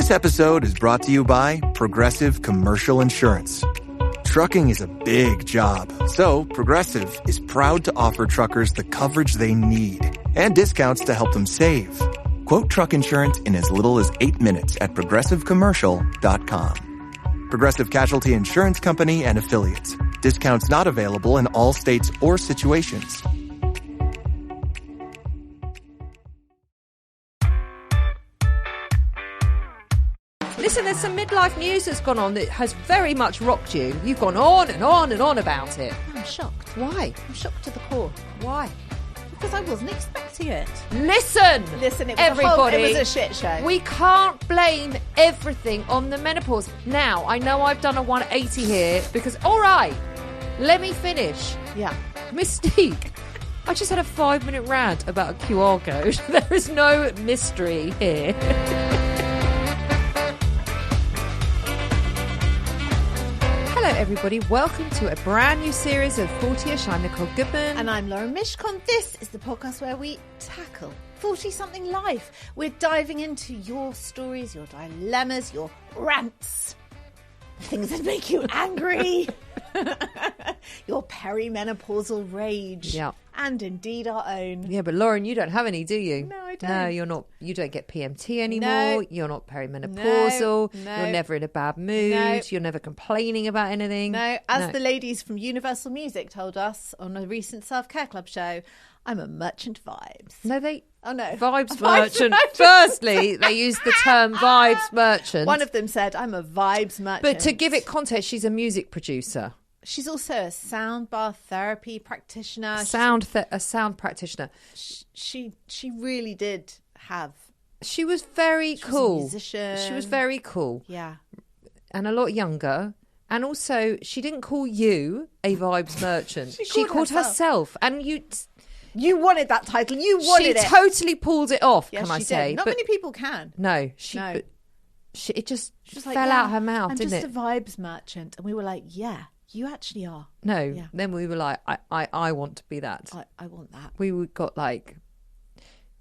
This episode is brought to you by Progressive Commercial Insurance. Trucking is a big job, so Progressive is proud to offer truckers the coverage they need and discounts to help them save. Quote truck insurance in as little as 8 minutes at progressivecommercial.com. Progressive Casualty Insurance Company and Affiliates. Discounts not available in all states or situations. Listen, there's some midlife news that's gone on that has very much rocked you. You've gone on and on and on about it. I'm shocked. Why? I'm shocked to the core. Why? Because I wasn't expecting it. Listen, it was everybody, it was a shit show. We can't blame everything on the menopause. Now, I know I've done a 180 here because, all right, let me finish. Yeah. Mystique. I just had a 5-minute rant about a QR code. There is no mystery here. Hello everybody, welcome to a brand new series of 40ish. I'm Nicole Kidman. And I'm Lauren Mishcon. This is the podcast where we tackle 40-something life. We're diving into your stories, your dilemmas, your rants, things that make you angry, your perimenopausal rage. Yeah. And indeed our own. Yeah, but Lauren, you don't have any, do you? No, I don't. No, you're not. You don't get PMT anymore. No. You're not perimenopausal. No. You're never in a bad mood. No. You're never complaining about anything. No, as the ladies from Universal Music told us on a recent Self-Care Club show, I'm a merchant vibes. No, they... Oh, no. Vibes merchant. Firstly, they use the term vibes merchant. One of them said, I'm a vibes merchant. But to give it context, she's a music producer. She's also a sound bath therapy practitioner. A sound practitioner. She really did have... She was very cool. Was a musician. She was very cool. Yeah. And a lot younger. And also, she didn't call you a vibes merchant. she called herself. And you wanted that title. You wanted it. She totally pulled it off, yes, can I say. Not many people can. No. But it just fell out her mouth, didn't it? I'm just a vibes merchant. And we were like, yeah, you actually are. No. Yeah. Then we were like, I want to be that. I want that. We got like...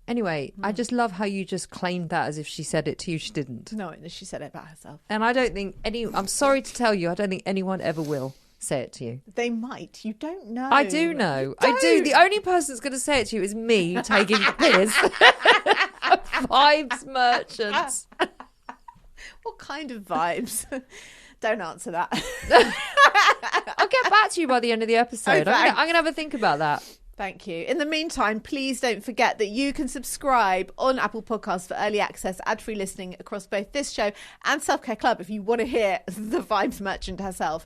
Anyway, I just love how you just claimed that as if she said it to you. She didn't. No, she said it about herself. And I don't think I'm sorry to tell you, I don't think anyone ever will say it to you. They might. You don't know. I do know. I do. The only person that's going to say it to you is me taking the piss. Vibes merchants. What kind of vibes? Don't answer that. I'll get back to you by the end of the episode. I'm going to have a think about that. Thank you. In the meantime, please don't forget that you can subscribe on Apple Podcasts for early access, ad-free listening across both this show and Self-Care Club if you want to hear the vibes merchant herself,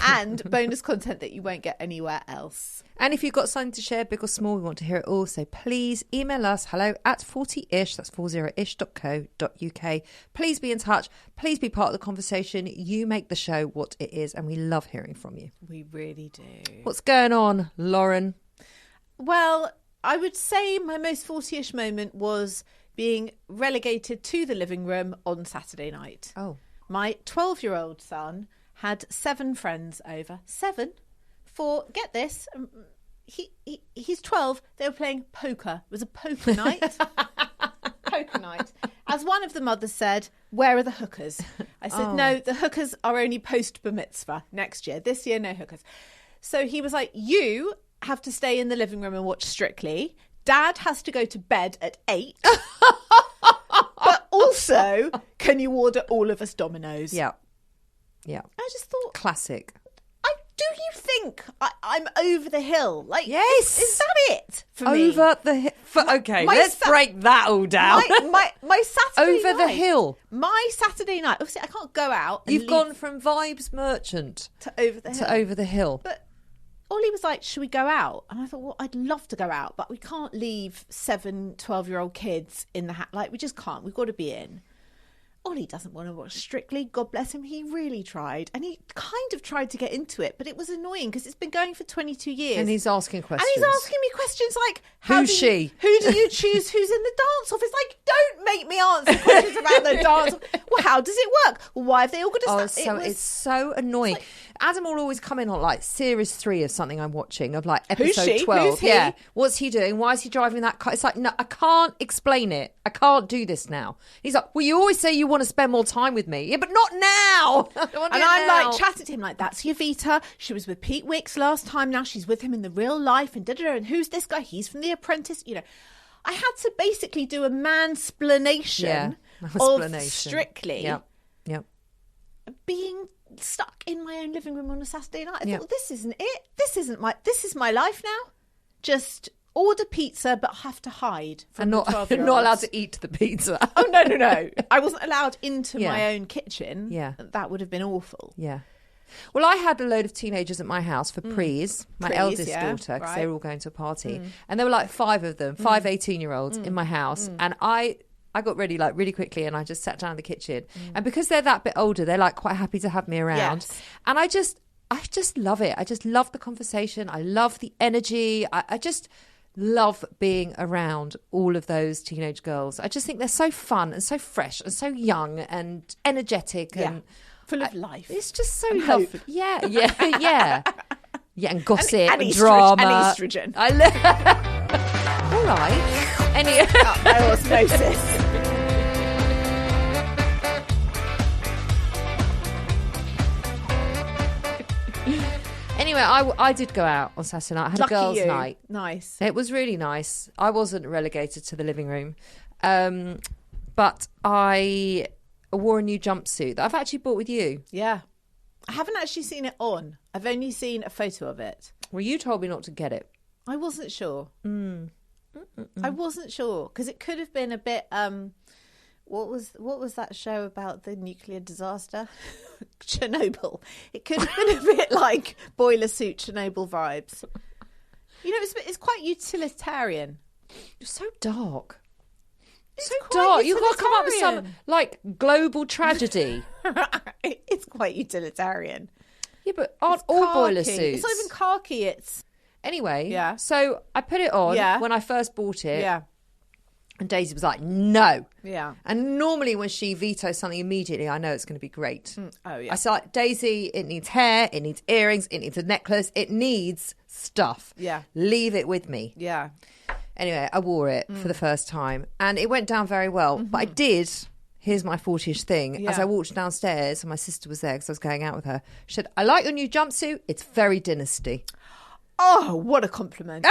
and bonus content that you won't get anywhere else. And if you've got something to share, big or small, we want to hear it all. So please email us, hello@40ish, that's 40ish.co.uk. Please be in touch. Please be part of the conversation. You make the show what it is, and we love hearing from you. We really do. What's going on, Lauren? Well, I would say my most 40ish moment was being relegated to the living room on Saturday night. Oh. My 12-year-old son had 7 friends over. 7 for, get this, he's 12. They were playing poker. It was a poker night. Poker night. As one of the mothers said, where are the hookers? I said, no, the hookers are only post-bar mitzvah next year. This year, no hookers. So he was like, you have to stay in the living room and watch Strictly. Dad has to go to bed at 8. But also, can you order all of us Domino's? Yeah. I just thought... Classic. Do you think I'm over the hill? Like, yes. Is that it for me? Over the hill. Okay, let's break that all down. My Saturday Over the hill. My Saturday night. Obviously, I can't go out. You've gone from vibes merchant to over the hill. To over the hill. But Ollie was like, should we go out? And I thought, well, I'd love to go out, but we can't leave 7 12-year-old kids in the house. Like, we just can't. We've got to be in. Ollie doesn't want to watch Strictly. God bless him. He really tried. And he kind of tried to get into it, but it was annoying because it's been going for 22 years. And he's asking questions. And he's asking me questions like, who's she? Who do you choose who's in the dance-off? It's like, don't make me answer questions about the dance-off. Well, how does it work? Well, why have they all got to It's so annoying. Adam will always come in on like series 3 of something I'm watching, of like episode Who's she? 12. Who's he? Yeah. What's he doing? Why is he driving that car? It's like, no, I can't explain it. I can't do this now. He's like, well, you always say you want to spend more time with me. Yeah, but not now. And I'm like chatting to him like, that's your Vita. She was with Pete Wicks last time. Now she's with him in the real life. And da-da-da. And who's this guy? He's from The Apprentice. You know, I had to basically do a mansplanation of Strictly. Yep. Being stuck in my own living room on a Saturday night. I thought, well, this isn't it. This is my life now. Just order pizza, but have to hide from and not the 12-year-olds. not allowed to eat the pizza. Oh, no. I wasn't allowed into my own kitchen. Yeah. That would have been awful. Yeah. Well, I had a load of teenagers at my house for prees, my eldest daughter, because they were all going to a party. And there were like 5 of them, 5 18-year-olds in my house. And I got ready like really quickly, and I just sat down in the kitchen. And because they're that bit older, they're like quite happy to have me around. Yes. And I just love it. I just love the conversation. I love the energy. I just love being around all of those teenage girls. I just think they're so fun and so fresh and so young and energetic and full of life. It's just so and lovely. hope. Yeah, and gossip and estrogen, drama. And estrogen. All right. By osmosis. Anyway, I did go out on Saturday night. I had Lucky a girls' you. night. Nice. It was really nice. I wasn't relegated to the living room. But I wore a new jumpsuit that I've actually bought with you. Yeah. I haven't actually seen it on. I've only seen a photo of it. Well, you told me not to get it. I wasn't sure. I wasn't sure because it could have been a bit. What was that show about the nuclear disaster? Chernobyl. It could have been a bit like boiler suit Chernobyl vibes. You know, it's quite utilitarian. You're so dark. It's so quite dark. You've got to come up with some utilitarian. like global tragedy. It's quite utilitarian. Yeah, but aren't It's all boiler khaki. suits? It's not even khaki. It's Anyway, Yeah. So I put it on when I first bought it. yeah. And Daisy was like, no. Yeah. And normally when she vetoes something immediately, I know it's going to be great. Oh, yeah. I said, like, Daisy, it needs hair, it needs earrings, it needs a necklace, it needs stuff. Yeah. Leave it with me. Yeah. Anyway, I wore it for the first time and it went down very well. But I did, here's my 40-ish thing. Yeah. As I walked downstairs, and my sister was there because I was going out with her, she said, I like your new jumpsuit. It's very Dynasty. Oh, what a compliment.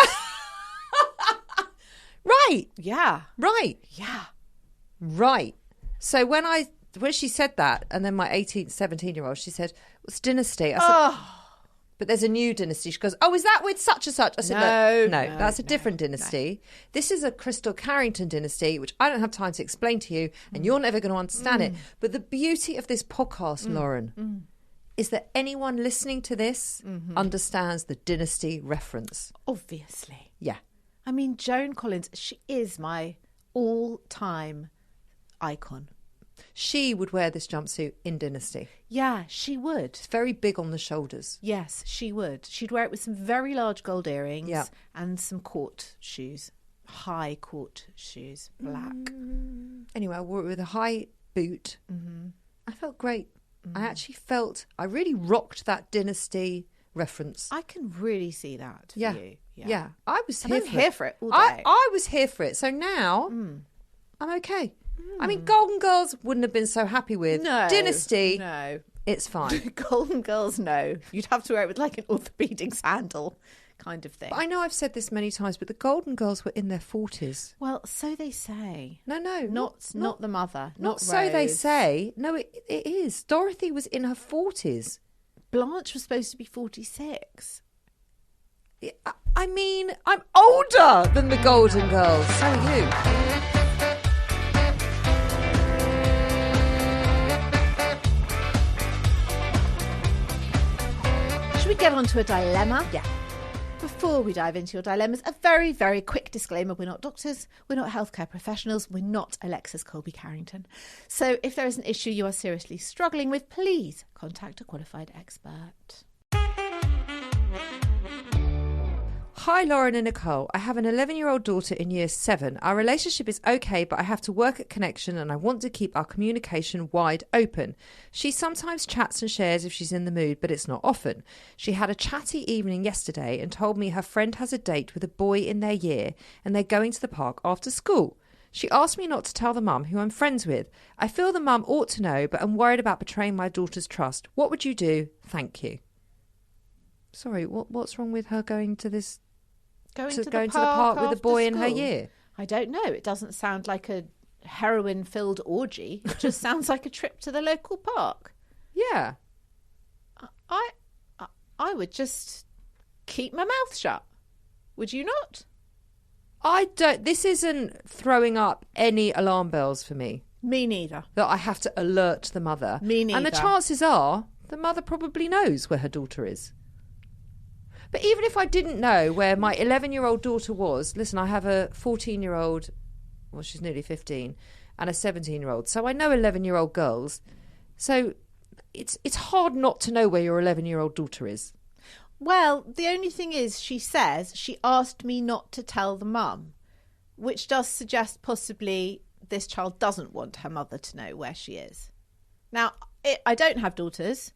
Right. Yeah. Right. Yeah. Right. So when she said that, and then my 17-year-old, she said, what's Dynasty? I said, but there's a new Dynasty. She goes, oh, is that with such and such? I said, no, that's a different Dynasty. This is a Crystal Carrington Dynasty, which I don't have time to explain to you, and you're never going to understand it. But the beauty of this podcast, Lauren, is that anyone listening to this understands the Dynasty reference. Obviously. Yeah. I mean, Joan Collins, she is my all-time icon. She would wear this jumpsuit in Dynasty. Yeah, she would. It's very big on the shoulders. Yes, she would. She'd wear it with some very large gold earrings Yeah. and some court shoes. High court shoes, black. Anyway, I wore it with a high boot. I felt great. I really rocked that Dynasty reference. I can really see that for you. Yeah. I was And here I'm for here it. for it all day. I was here for it. So now I'm okay. I mean, Golden Girls wouldn't have been so happy with. No. Dynasty, No. it's fine. Golden Girls, no. You'd have to wear it with like an orthopedic sandal kind of thing. But I know I've said this many times, but the Golden Girls were in their 40s. Well, so they say. No, Not the mother. Not so they Rose. say. No, it is. Dorothy was in her 40s. Blanche was supposed to be 46. I mean, I'm older than the Golden Girls. So are you. Should we get on to a dilemma? Yeah. Before we dive into your dilemmas, a very, very quick disclaimer. We're not doctors, we're not healthcare professionals, we're not Alexis Colby Carrington. So if there is an issue you are seriously struggling with, please contact a qualified expert. Hi, Lauren and Nicole. I have an 11-year-old daughter in year 7. Our relationship is okay, but I have to work at Connection and I want to keep our communication wide open. She sometimes chats and shares if she's in the mood, but it's not often. She had a chatty evening yesterday and told me her friend has a date with a boy in their year and they're going to the park after school. She asked me not to tell the mum who I'm friends with. I feel the mum ought to know, but I'm worried about betraying my daughter's trust. What would you do? Thank you. Sorry, what's wrong with her going to this? Going to the park with a boy in her year? I don't know. It doesn't sound like a heroin-filled orgy. It just sounds like a trip to the local park. Yeah. I would just keep my mouth shut. Would you not? I don't. This isn't throwing up any alarm bells for me. Me neither. That I have to alert the mother. Me neither. And the chances are the mother probably knows where her daughter is. But even if I didn't know where my 11-year-old daughter was, listen, I have a 14-year-old, well, she's nearly 15, and a 17-year-old. So I know 11-year-old girls. So it's hard not to know where your 11-year-old daughter is. Well, the only thing is, she says she asked me not to tell the mum, which does suggest possibly this child doesn't want her mother to know where she is. Now, I don't have daughters,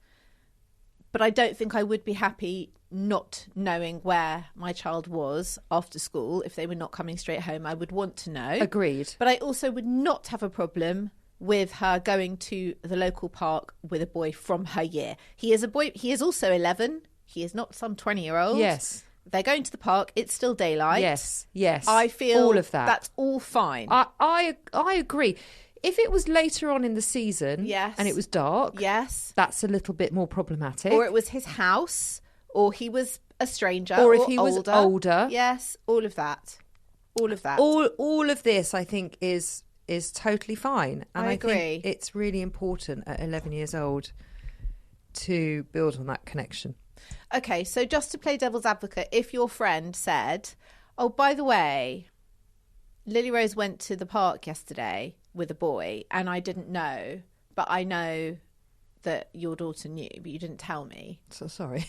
but I don't think I would be happy not knowing where my child was after school. If they were not coming straight home, I would want to know. Agreed. But I also would not have a problem with her going to the local park with a boy from her year. He is a boy. He is also 11. He is not some 20-year-old. Yes. They're going to the park. It's still daylight. Yes. I feel all of that. That's all fine. I agree. If it was later on in the season, yes, and it was dark, yes, that's a little bit more problematic. Or it was his house, or he was a stranger, or if he was older. Yes, all of that. All of that. All of this, I think, is totally fine. And I agree. think it's really important at 11 years old to build on that connection. Okay, so just to play devil's advocate, if your friend said, oh, by the way, Lily Rose went to the park yesterday with a boy and I didn't know, but I know that your daughter knew, but you didn't tell me. So sorry.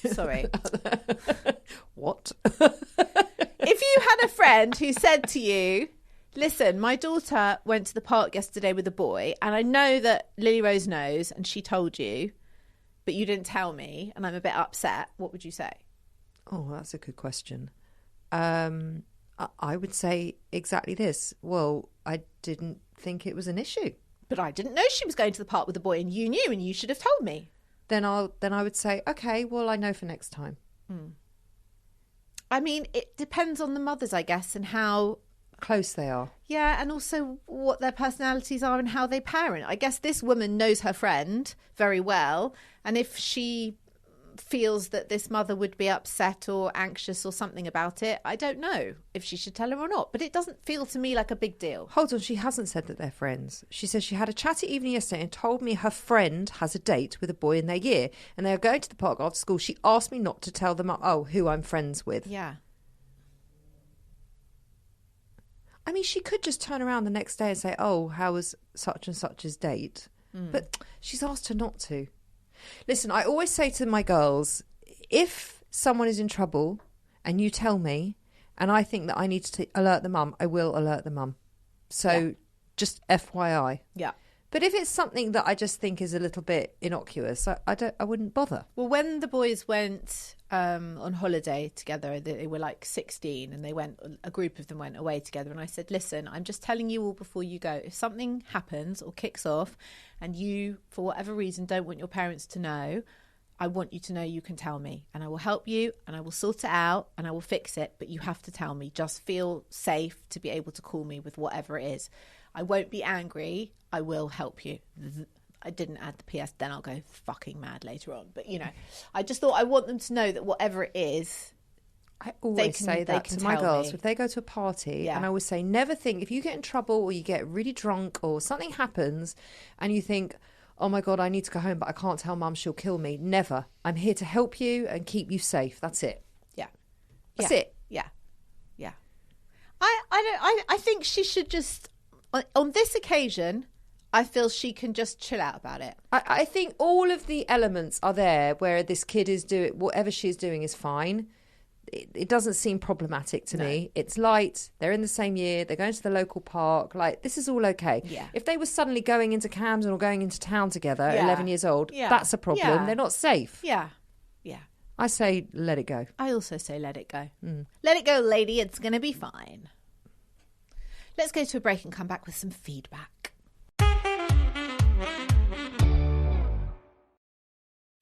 What? If you had a friend who said to you, listen, my daughter went to the park yesterday with a boy and I know that Lily Rose knows and she told you, but you didn't tell me and I'm a bit upset, what would you say? Oh, that's a good question. I would say exactly this. Well, I didn't think it was an issue. But I didn't know she was going to the park with a boy and you knew and you should have told me. Then I would say, okay, well, I know for next time. I mean, it depends on the mothers, I guess, and how close they are. Yeah, and also what their personalities are and how they parent. I guess this woman knows her friend very well, and if she feels that this mother would be upset or anxious or something about it, I don't know if she should tell her or not, but it doesn't feel to me like a big deal. Hold on, she hasn't said that they're friends. She says she had a chatty evening yesterday and told me her friend has a date with a boy in their year and they are going to the park after school. She asked me not to tell them who I'm friends with. Yeah. I mean, she could just turn around the next day and say, oh, how was such and such's date? But she's asked her not to. Listen, I always say to my girls, if someone is in trouble and you tell me and I think that I need to alert the mum, I will alert the mum. So just FYI. Yeah. But if it's something that I just think is a little bit innocuous, I wouldn't bother. Well, when the boys went on holiday together, they were like 16 and a group of them went away together. And I said, listen, I'm just telling you all before you go, if something happens or kicks off and you, for whatever reason, don't want your parents to know, I want you to know you can tell me and I will help you and I will sort it out and I will fix it. But you have to tell me. Just feel safe to be able to call me with whatever it is. I won't be angry. I will help you. I didn't add the PS, then I'll go fucking mad later on. But, I just thought I want them to know that whatever it is, I always say that to my girls. If they go to a party, and I always say, never think, if you get in trouble or you get really drunk or something happens and you think, oh my God, I need to go home, but I can't tell mum, she'll kill me. Never. I'm here to help you and keep you safe. That's it. Yeah. That's it. Yeah. Yeah. I think she should just, on this occasion, I feel she can just chill out about it. I think all of the elements are there where this kid is doing, whatever she's doing is fine. it doesn't seem problematic to me. It's light. They're in the same year. They're going to the local park. Like, this is all okay. Yeah. If they were suddenly going into Camden or going into town together at 11 years old, that's a problem. Yeah. They're not safe. Yeah. Yeah. I say let it go. I also say let it go. Let it go, lady. It's going to be fine. Let's go to a break and come back with some feedback.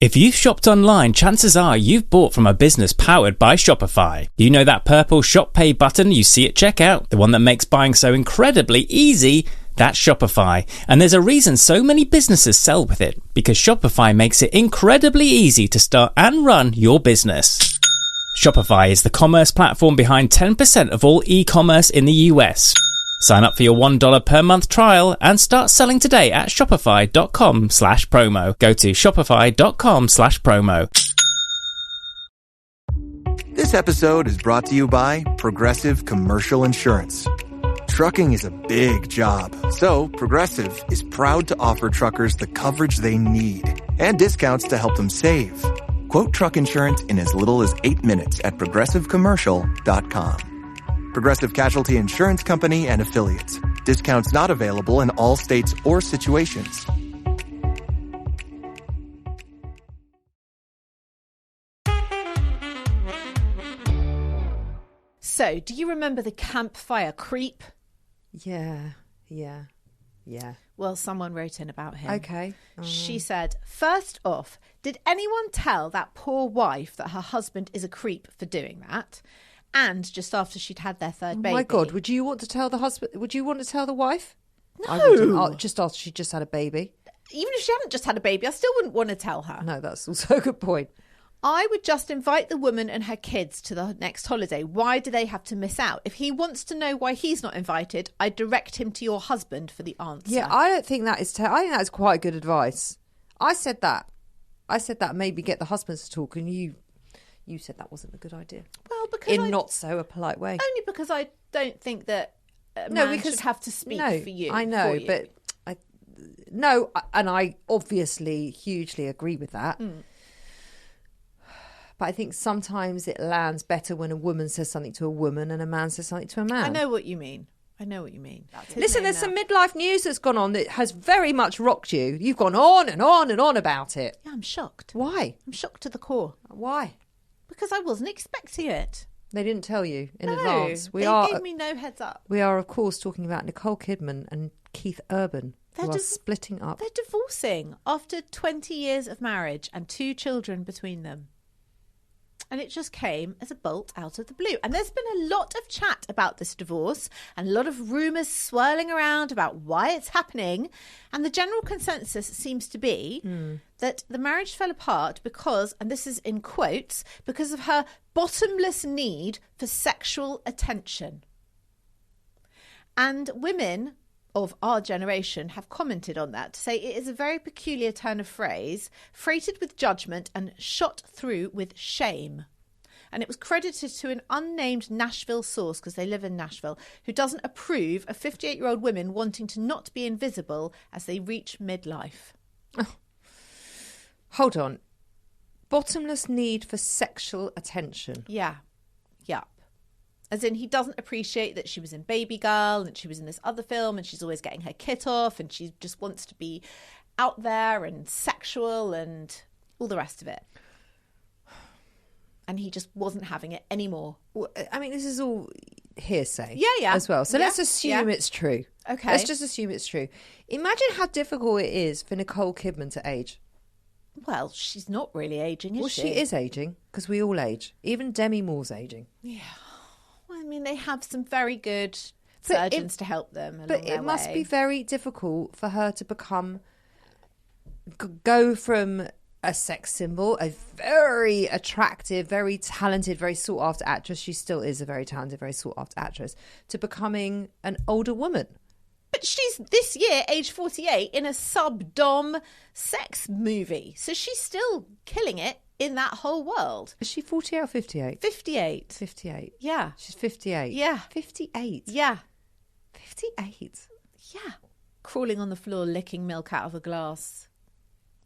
If you've shopped online, chances are you've bought from a business powered by Shopify. You know that purple Shop Pay button you see at checkout? The one that makes buying so incredibly easy? That's Shopify. And there's a reason so many businesses sell with it. Because Shopify makes it incredibly easy to start and run your business. Shopify is the commerce platform behind 10% of all e-commerce in the US. Sign up for your $1 per month trial and start selling today at shopify.com/promo. Go to shopify.com/promo. This episode is brought to you by Progressive Commercial Insurance. Trucking is a big job, so Progressive is proud to offer truckers the coverage they need and discounts to help them save. Quote truck insurance in as little as 8 minutes at progressivecommercial.com. Progressive Casualty Insurance Company and Affiliates. Discounts not available in all states or situations. So, do you remember the campfire creep? Yeah. Well, someone wrote in about him. Okay. She said, first off, did anyone tell that poor wife that her husband is a creep for doing that? And just after she'd had their third baby. My God, would you want to tell the husband? Would you want to tell the wife? No. I wouldn't. Just after she just had a baby. Even if she hadn't just had a baby, I still wouldn't want to tell her. No, that's also a good point. I would just invite the woman and her kids to the next holiday. Why do they have to miss out? If he wants to know why he's not invited, I direct him to your husband for the answer. Yeah, I don't think that is. I think that's quite good advice. I said that. Maybe get the husbands to talk, and you said that wasn't a good idea. Well, because not so a polite way. Only because I don't think that a man should have to speak for you. I know, for you. but and I obviously hugely agree with that. But I think sometimes it lands better when a woman says something to a woman and a man says something to a man. I know what you mean. Listen, there's some midlife news that's gone on that has very much rocked you. You've gone on and on and on about it. Yeah, I'm shocked. Why? I'm shocked to the core. Why? Because I wasn't expecting it. They didn't tell you in No, advance. They gave me no heads up. We are, of course, talking about Nicole Kidman and Keith Urban, who are splitting up. They're divorcing after 20 years of marriage and 2 children between them. And it just came as a bolt out of the blue. And there's been a lot of chat about this divorce and a lot of rumours swirling around about why it's happening. And the general consensus seems to be that the marriage fell apart because, and this is in quotes, because of her bottomless need for sexual attention. And women of our generation have commented on that to say it is a very peculiar turn of phrase, freighted with judgment and shot through with shame. And it was credited to an unnamed Nashville source, because they live in Nashville, who doesn't approve of 58-year-old women wanting to not be invisible as they reach midlife. Oh. Hold on. Bottomless need for sexual attention. Yeah. As in, he doesn't appreciate that she was in Baby Girl and she was in this other film and she's always getting her kit off and she just wants to be out there and sexual and all the rest of it. And he just wasn't having it anymore. Well, I mean, this is all hearsay. Yeah. As well. So let's assume it's true. Okay. Let's just assume it's true. Imagine how difficult it is for Nicole Kidman to age. Well, she's not really aging, is she? Well, she is aging, because we all age. Even Demi Moore's aging. Yeah. Well, I mean, they have some very good surgeons to help them along their way. Must be very difficult for her to go from a sex symbol, a very attractive, very talented, very sought-after actress. She still is a very talented, very sought-after actress, to becoming an older woman. But she's this year, age 48, in a sub-dom sex movie. So she's still killing it in that whole world. Is she 48 or 58? 58. 58. Yeah. She's 58. Yeah. 58. Yeah. 58. Yeah. Crawling on the floor, licking milk out of a glass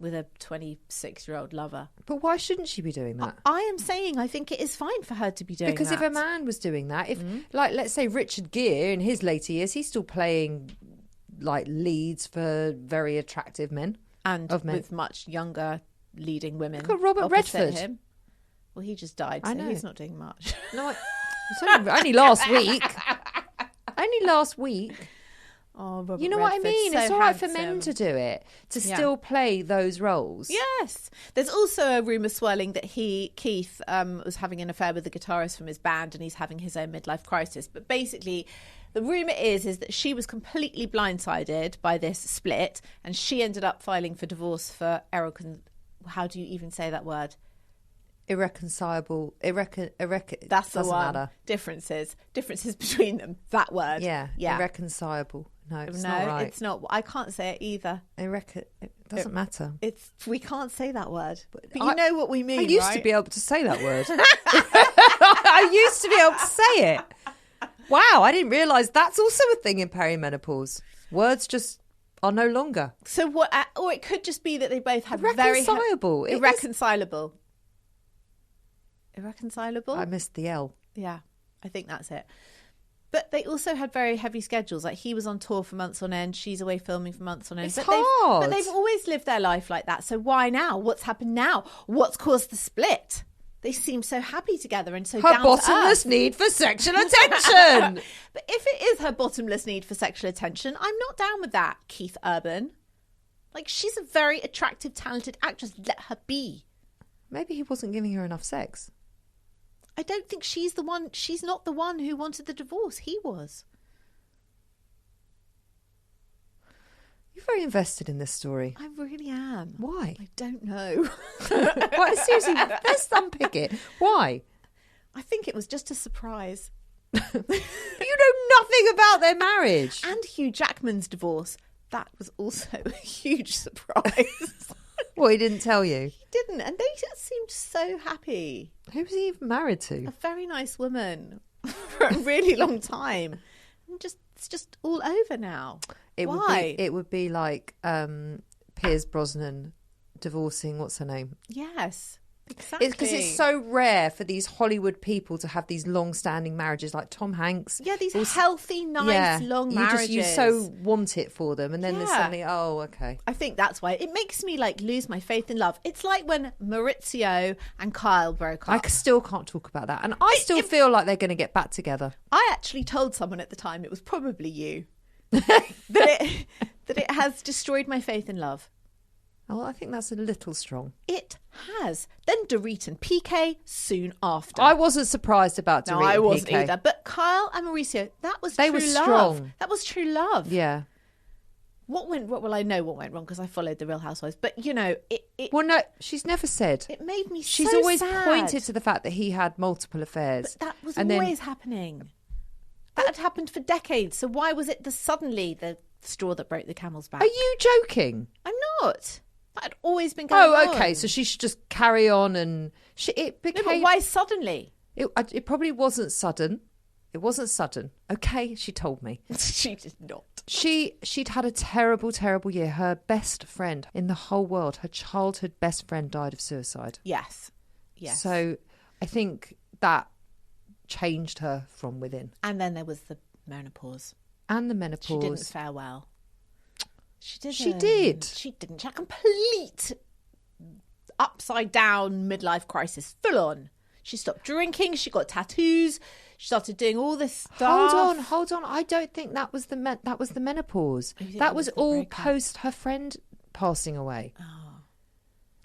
with a 26-year-old lover. But why shouldn't she be doing that? I am saying I think it is fine for her to be doing Because that. if a man was doing that, if like let's say Richard Gere in his later years, he's still playing like leads for very attractive men and of men. with much younger leading women. Look at Robert opposite Redford. him. Well, he just died, so I know. he's not doing much. No, it's only last week. Only last week. Oh, Robert You know what I Redford's mean? so It's all right for handsome. men to do it, to Yeah. still play those roles. Yes. There's also a rumour swirling that Keith, was having an affair with the guitarist from his band and he's having his own midlife crisis. But basically, the rumour is that she was completely blindsided by this split and she ended up filing for divorce for how do you even say that word? Irreconcilable. That's the doesn't one. matter. Differences between them. That word. Yeah. Irreconcilable. No, it's not right. It's not. I can't say it either. It doesn't matter. We can't say that word. But I- you know what we mean, I used right? to be able to say that word. I used to be able to say it. Wow, I didn't realise that's also a thing in perimenopause. Words just are no longer. So what? Or it could just be that they both have Irreconcilable. It is- irreconcilable. Irreconcilable. I missed the L. Yeah, I think that's it. But they also had very heavy schedules. Like he was on tour for months on end. She's away filming for months on end. It's But hard. they've always lived their life like that. So why now? What's happened now? What's caused the split? They seem so happy together and so Her down to bottomless earth. need for sexual attention. But if it is her bottomless need for sexual attention, I'm not down with that, Keith Urban. Like, she's a very attractive, talented actress. Let her be. Maybe he wasn't giving her enough sex. I don't think she's the one. She's not the one who wanted the divorce. He was. You're very invested in this story. I really am. Why? I don't know. Why? Seriously, let's unpick it. Why? I think it was just a surprise. You know nothing about their marriage. And Hugh Jackman's divorce. That was also a huge surprise. Well, he didn't tell you. He didn't. And they just seemed so happy. Who was he even married to? A very nice woman for a really long time. And it's just all over now. Why? It would be like Piers Brosnan divorcing, what's her name? Yes, exactly. It's because it's so rare for these Hollywood people to have these long-standing marriages, like Tom Hanks. Yeah, these healthy, nice, long marriages. You so want it for them, and then there's suddenly, oh, okay. I think that's why it makes me like lose my faith in love. It's like when Maurizio and Kyle broke up. I still can't talk about that, and I still feel like they're going to get back together. I actually told someone at the time, it was probably you, that it has destroyed my faith in love. Oh, I think that's a little strong. It has. Then Dorit and PK soon after. I wasn't surprised about Dorit No, I and wasn't PK. either. But Kyle and Mauricio, that was They true were love. strong. That was true love. Yeah. Well, I know what went wrong because I followed the Real Housewives. But, you know, Well, no, she's never said. it made me She's so always sad. pointed to the fact that he had multiple affairs. But that was and then- always happening. That had happened for decades. So why was it suddenly the straw that broke the camel's back? Are you joking? I'm not. That had always been going on. Oh, okay. So she should just carry on, and it became. No, but why suddenly? It probably wasn't sudden. It wasn't sudden. Okay, she told me. She did not. She'd had a terrible, terrible year. Her best friend in the whole world, her childhood best friend, died of suicide. Yes. Yes. So I think that changed her from within. And then there was the menopause. And the menopause. She didn't fare well. She did. She did. She didn't. She had a complete upside down midlife crisis, full on. She stopped drinking. She got tattoos. She started doing all this stuff. Hold on. I don't think that was the menopause. You think That it was was the all breakup? post her friend passing away. Oh.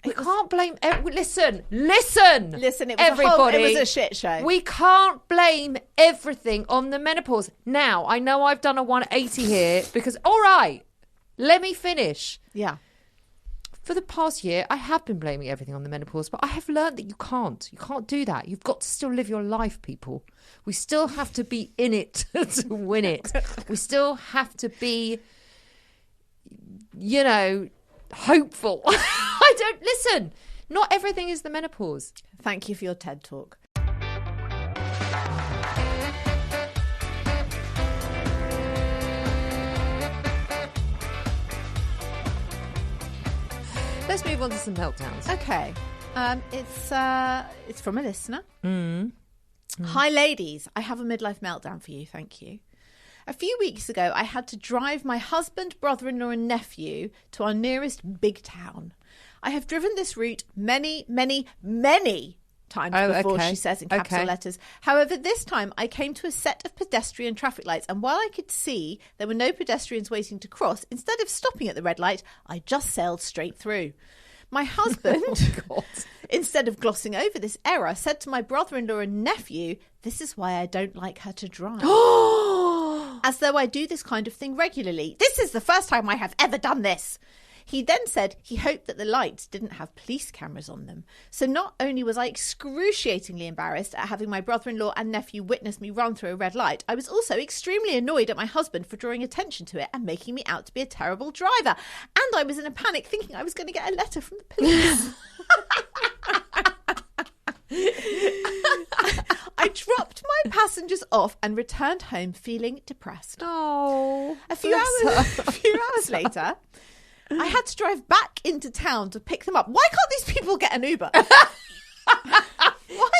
We It was- can't blame. Listen. Listen, it was everybody. it was a shit show. We can't blame everything on the menopause. Now, I know I've done a 180 here because, all right, let me finish. Yeah. For the past year, I have been blaming everything on the menopause, but I have learned that you can't. You can't do that. You've got to still live your life, people. We still have to be in it to win it. We still have to be, hopeful. Listen, not everything is the menopause. Thank you for your TED talk. Let's move on to some meltdowns. Okay. It's from a listener. Hi, ladies. I have a midlife meltdown for you. Thank you. A few weeks ago, I had to drive my husband, brother-in-law and nephew to our nearest big town. I have driven this route many, many, many times before, she says in capital letters. However, this time I came to a set of pedestrian traffic lights, and while I could see there were no pedestrians waiting to cross, instead of stopping at the red light, I just sailed straight through. My husband, instead of glossing over this error, said to my brother-in-law and nephew, "This is why I don't like her to drive." As though I do this kind of thing regularly. "This is the first time I have ever done this." He then said he hoped that the lights didn't have police cameras on them. So not only was I excruciatingly embarrassed at having my brother-in-law and nephew witness me run through a red light, I was also extremely annoyed at my husband for drawing attention to it and making me out to be a terrible driver. And I was in a panic thinking I was going to get a letter from the police. I dropped my passengers off and returned home feeling depressed. Oh, A few hours later, I had to drive back into town to pick them up. Why can't these people get an Uber?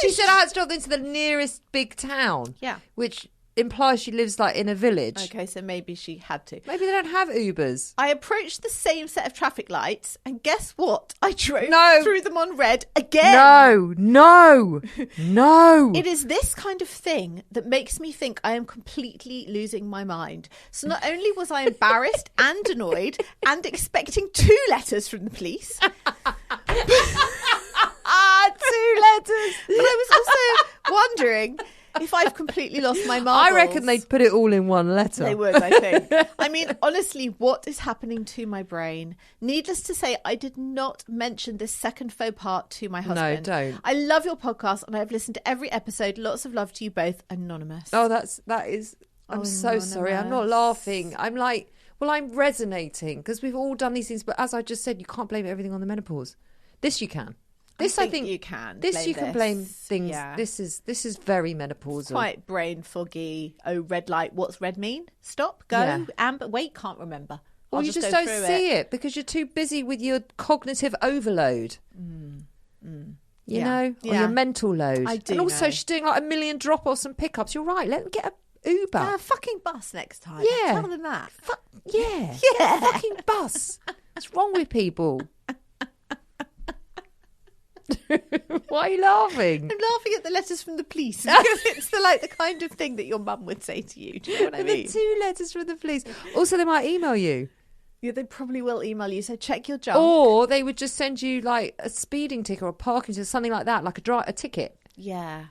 She said I had to drive into the nearest big town. Yeah. Which implies she lives like in a village. Okay, so maybe she had to. Maybe they don't have Ubers. I approached the same set of traffic lights, and guess what? I drove through them on red again. No. It is this kind of thing that makes me think I am completely losing my mind. So not only was I embarrassed and annoyed and expecting 2 letters from the police. 2 letters. But I was also wondering if I've completely lost my marbles. I reckon they'd put it all in one letter. They would, I think. I mean, honestly, what is happening to my brain? Needless to say, I did not mention this second faux pas to my husband. No, don't. I love your podcast and I've listened to every episode. Lots of love to you both. Anonymous. Oh, that is. I'm so sorry. I'm not laughing. I'm like, well, I'm resonating because we've all done these things. But as I just said, you can't blame everything on the menopause. This you can. This I think you can. This you can blame things. Yeah. This is very menopausal. It's quite brain foggy. Oh, red light. What's red mean? Stop. Go. Yeah. Amber. Wait. Can't remember. Well, you just don't see it because you're too busy with your cognitive overload. You know, or your mental load. I do. And also, know. she's doing like 1 million drop-offs and pickups. You're right. Let them get a Uber. A fucking bus next time. Yeah. Tell them that. Yeah. Yeah. Fucking bus. What's wrong with people? Why are you laughing? I'm laughing at the letters from the police because it's the kind of thing that your mum would say to you. Do you know what I mean? The 2 letters from the police. Also, they might email you. Yeah, they probably will email you. So check your junk. Or they would just send you like a speeding ticket or a parking ticket, something like that, like a ticket. Yeah.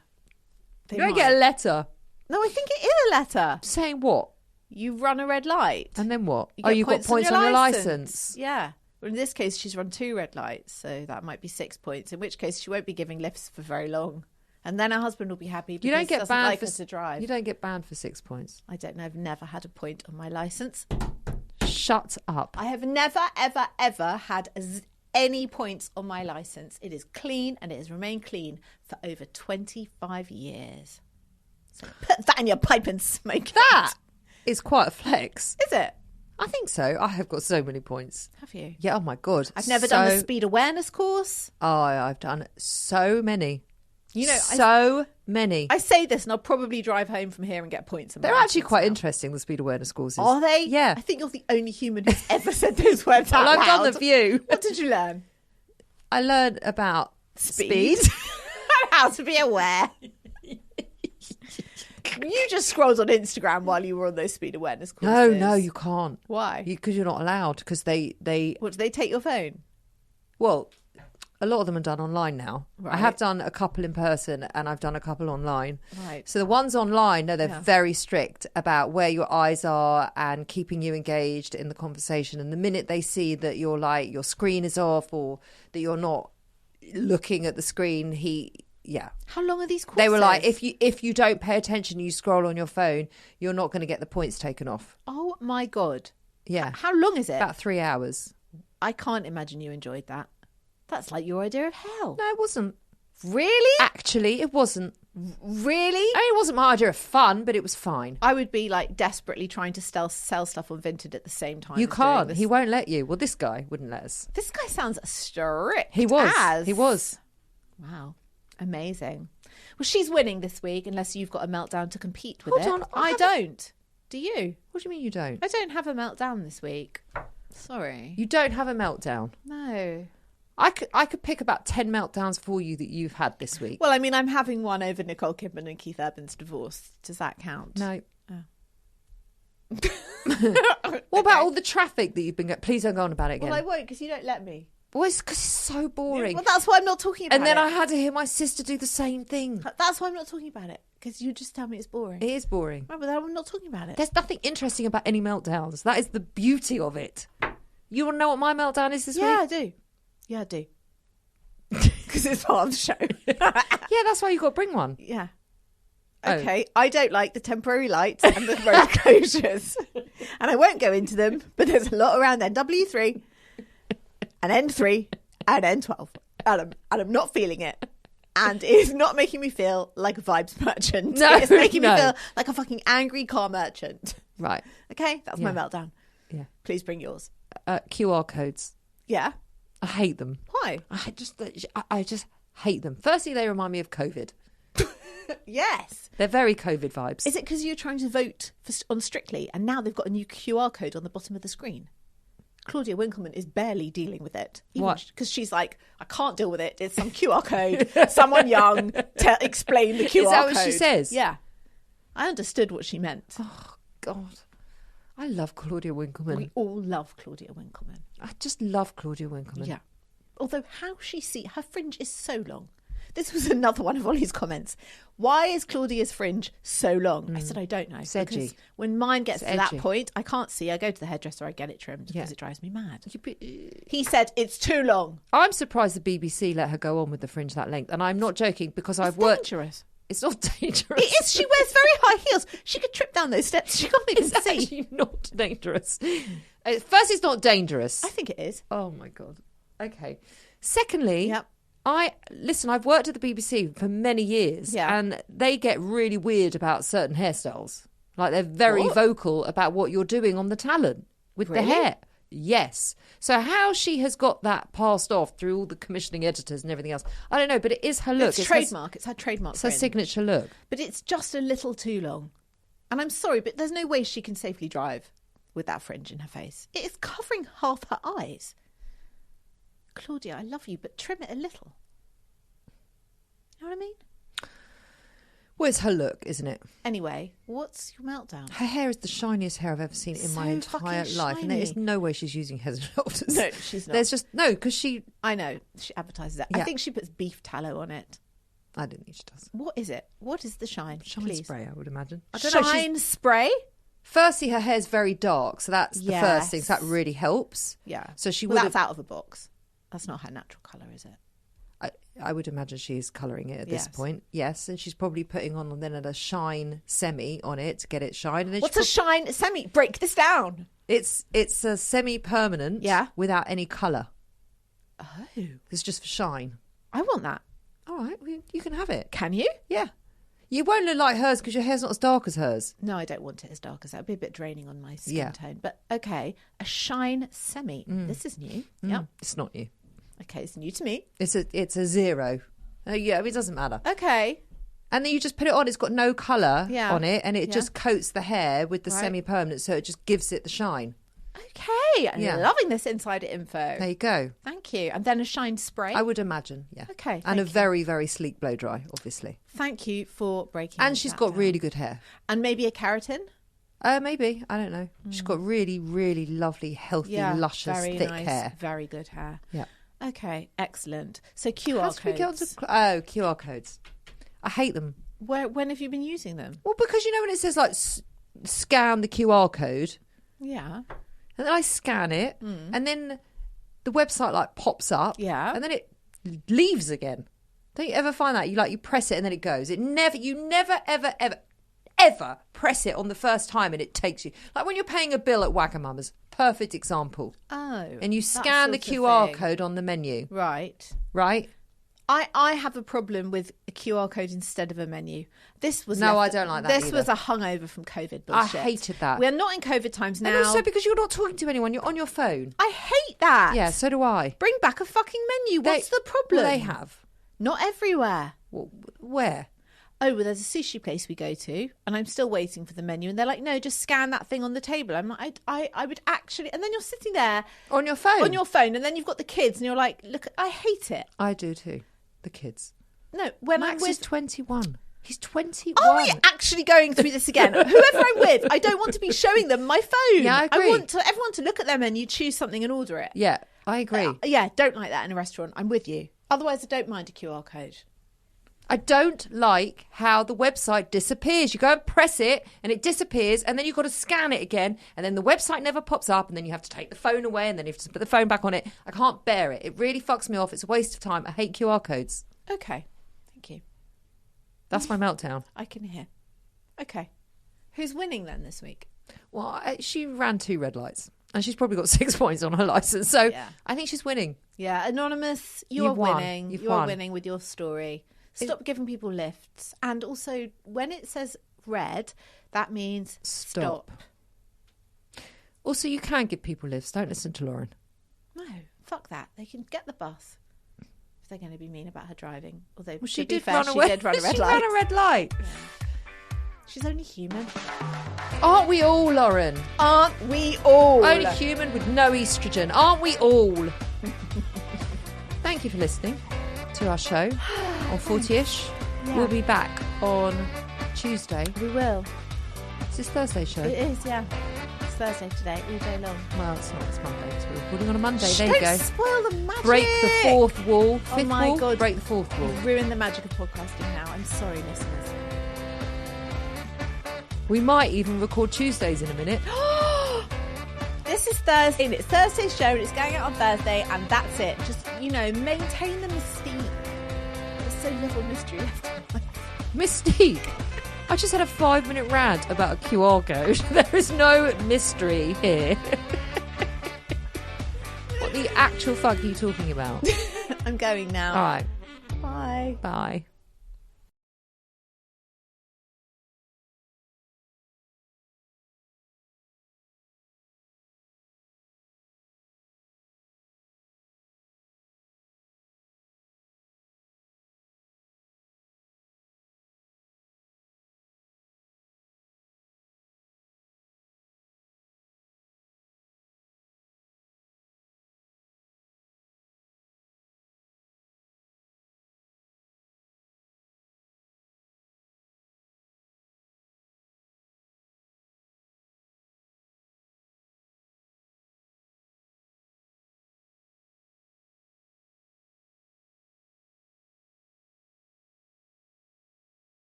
You don't get a letter. No, I think it is a letter. Saying what? You run a red light. And then what? You've got points on your licence. Yeah. Well, in this case, she's run 2 red lights, so that might be 6 points. In which case, she won't be giving lifts for very long, and then her husband will be happy because you don't get he doesn't banned like for, her to drive. You don't get banned for 6 points. I don't know. I've never had a point on my licence. Shut up. I have never, ever, ever had any points on my licence. It is clean, and it has remained clean for over 25 years. So put that in your pipe and smoke that is quite a flex. Is it? I think so. I have got so many points. Have you? Yeah, oh my God. I've never done the speed awareness course. Oh, I've done so many. You know, many. I say this and I'll probably drive home from here and get points. They're actually quite interesting, the speed awareness courses. Are they? Yeah. I think you're the only human who's ever said those words out Well, loud. I've done the few. What did you learn? I learned about speed. How to be aware. You just scrolled on Instagram while you were on those speed awareness courses. No, you can't. Why? Because you're not allowed. Because they. What, do they take your phone? Well, a lot of them are done online now. Right. I have done a couple in person and I've done a couple online. Right. So the ones online, no, they're very strict about where your eyes are and keeping you engaged in the conversation. And the minute they see that you're like, your screen is off or that you're not looking at the screen, How long are these courses? They were like, if you don't pay attention, you scroll on your phone, you're not going to get the points taken off. Oh my God. Yeah. How long is it? About 3 hours. I can't imagine you enjoyed that. That's like your idea of hell. No, it wasn't. Really? Actually, it wasn't. Really? I mean, it wasn't my idea of fun, but it was fine. I would be like desperately trying to sell stuff on Vinted at the same time. You as doing can't. this. He won't let you. Well, this guy wouldn't let us. This guy sounds strict. He was. as. He was. Wow. Amazing. Well, she's winning this week unless you've got a meltdown to compete with Hold it. on, I don't. Do you? What do you mean you don't? I don't have a meltdown this week. Sorry. You don't have a meltdown. No. I could pick about 10 meltdowns for you that you've had this week. Well, I mean, I'm having one over Nicole Kidman and Keith Urban's divorce. Does that count? No. What about all the traffic that you've been getting? Please don't go on about it again. Well, I won't because you don't let me. Well, it's because it's so boring. Well, that's why I'm not talking about it. And then I had to hear my sister do the same thing. That's why I'm not talking about it because you just tell me it's boring. It is boring. Right, but I'm not talking about it. There's nothing interesting about any meltdowns. That is the beauty of it. You want to know what my meltdown is this week? I do. Yeah, I do. Because it's part of the show. Yeah, that's why you got to bring one. Yeah. Oh. Okay, I don't like the temporary lights and the road closures. And I won't go into them, but there's a lot around NW3 and N3 and N12. And I'm not feeling it. And it's not making me feel like a vibes merchant. No, it's making me no. feel like a fucking angry car merchant. Right. Okay, that's my Yeah. meltdown. Yeah. Please bring yours. QR codes. Yeah. I hate them. Why? I just hate them. Firstly, they remind me of COVID. Yes. They're very COVID vibes. Is it because you're trying to vote on Strictly and now they've got a new QR code on the bottom of the screen? Claudia Winkleman is barely dealing with it. What? Because she's like, I can't deal with it. It's some QR code. Someone young explain the QR code. Is that what she says? Yeah. I understood what she meant. Oh, God. I love Claudia Winkleman. We all love Claudia Winkleman. I just love Claudia Winkleman. Yeah. Although her fringe is so long. This was another one of Ollie's comments. Why is Claudia's fringe so long? I said, I don't know. It's edgy. Because when mine gets It's to that edgy. point, I can't see. I go to the hairdresser, I get it trimmed Yeah. because it drives me mad. You- He said, it's too long. I'm surprised the BBC let her go on with the fringe that length. And I'm not joking because I've It's worked... dangerous. It's not dangerous. It is. She wears very high heels. She could trip down those steps. She can't even It's see. actually not dangerous. First, it's not dangerous. I think it is. Oh, my God. Okay. Secondly... Yep. I've worked at the BBC for many years, Yeah. and they get really weird about certain hairstyles. Like they're very What? vocal about what you're doing on the talent with Really? the hair. Yes. So how she has got that passed off through all the commissioning editors and everything else, I don't know. But it is her look. It's trademark. It's her trademark. It's her fringe. signature look. But it's just a little too long. And I'm sorry, but there's no way she can safely drive with that fringe in her face. It is covering half her eyes. Claudia, I love you, but trim it a little. You know what I mean? Well, it's her look, isn't it? Anyway, what's your meltdown? Her hair is the shiniest hair I've ever seen in my So entire fucking life, and there is shiny. no way she's using Head and Shoulders. No, she's not. There's just no because she. I know. She advertises that. Yeah. I think she puts beef tallow on it. I don't think she does. What is it? What is the shine? Shine please? spray, I would imagine. I So don't know. she's- Shine spray? Firstly, her hair's very dark, so that's the first thing. So that Yes. really helps. Yeah. So she Well, would. that's out of a box. That's not her natural colour, is it? I would imagine she's colouring it at this Yes. point. Yes, and she's probably putting on then a shine semi on it to get it shine. And then What's a shine semi? Break this down. It's a semi-permanent. Yeah. Without any colour. Oh. It's just for shine. I want that. All right, well, you can have it. Can you? Yeah. You won't look like hers because your hair's not as dark as hers. No, I don't want it as dark as that. It'd be a bit draining on my skin Yeah. tone. But okay, a shine semi. This is new. Yeah. It's not you. Okay, it's new to me. It's a zero. Yeah, it doesn't matter. Okay. And then you just put it on. It's got no colour Yeah. on it, and it Yeah. just coats the hair with the Right. semi-permanent, so it just gives it the shine. Okay. I'm Yeah. loving this insider info. There you go. Thank you. And then a shine spray. I would imagine, yeah. Okay, And thank a you. very, very sleek blow dry, obviously. Thank you for breaking And she's that got down. really good hair. And maybe a keratin? Maybe, I don't know. She's got really, really lovely, healthy, luscious, very thick nice, hair. Very good hair. Yeah. Okay, excellent. So QR How did we get codes. onto QR codes. I hate them. When have you been using them? Well, because you know when it says like scan the QR code, Yeah. and then I scan it, and then the website like pops up, Yeah. and then it leaves again. Don't you ever find that you press it and then it goes? You never ever press it on the first time and it takes you. Like when you're paying a bill at Wagamama's, perfect example. Oh. And you that scan the sort of QR thing. code on the menu, Right. right? I have a problem with a QR code instead of a menu. This was I don't like that This either. was a hungover from COVID bullshit. I hated that. We're not in COVID times now. And also because you're not talking to anyone, you're on your phone. I hate that. Yeah, so do I. Bring back a fucking menu. What's the problem? Well, they have. Not everywhere. Well, where? Oh, well, there's a sushi place we go to, and I'm still waiting for the menu. And they're like, no, just scan that thing on the table. I'm like, I would actually. And then you're sitting there On your phone? on your phone, and then you've got the kids, and you're like, look, I hate it. I do too. The kids. No, when Max I'm is with. 21. He's 21. Are we actually going through this again? Whoever I'm with, I don't want to be showing them my phone. Yeah, I agree. I want everyone to look at their menu, choose something, and order it. Yeah, I agree. Yeah, don't like that in a restaurant. I'm with you. Otherwise, I don't mind a QR code. I don't like how the website disappears. You go and press it and it disappears and then you've got to scan it again and then the website never pops up and then you have to take the phone away and then you have to put the phone back on it. I can't bear it. It really fucks me off. It's a waste of time. I hate QR codes. Okay, thank you. That's my meltdown. I can hear. Okay. Who's winning then this week? Well, she ran 2 red lights and she's probably got 6 points on her licence. So Yeah. I think she's winning. Yeah, Anonymous, you You've are won. winning. You've You are won. winning with your story. Stop giving people lifts. And also, when it says red, that means stop. Also, you can give people lifts. Don't listen to Lauren. No, fuck that. They can get the bus if they're going to be mean about her driving. Although, Well, she to be did fair, run away. She did run a red She light. ran a red light. She's only human. Aren't we all, Lauren? Aren't we all? Only human with no estrogen. Aren't we all? Thank you for listening to our show on 40ish. Yeah. We'll be back on Tuesday. We will. Is this Thursday's show? It is, yeah. It's Thursday today, all day long. Well, it's not. It's Monday. So we're recording on a Monday. Shh, There you don't go. spoil the magic. Break the fourth wall. Oh Fifth my wall. God. Break the fourth wall. You've ruined the magic of podcasting now. I'm sorry, listeners. We might even record Tuesdays in a minute. This is Thursday, and it's Thursday's show, and it's going out on Thursday, and that's it. Just, maintain the mystique. There's so little mystery left in life. Mystique. I just had a 5-minute rant about a QR code. There is no mystery here. What the actual fuck are you talking about? I'm going now. All right. Bye. Bye.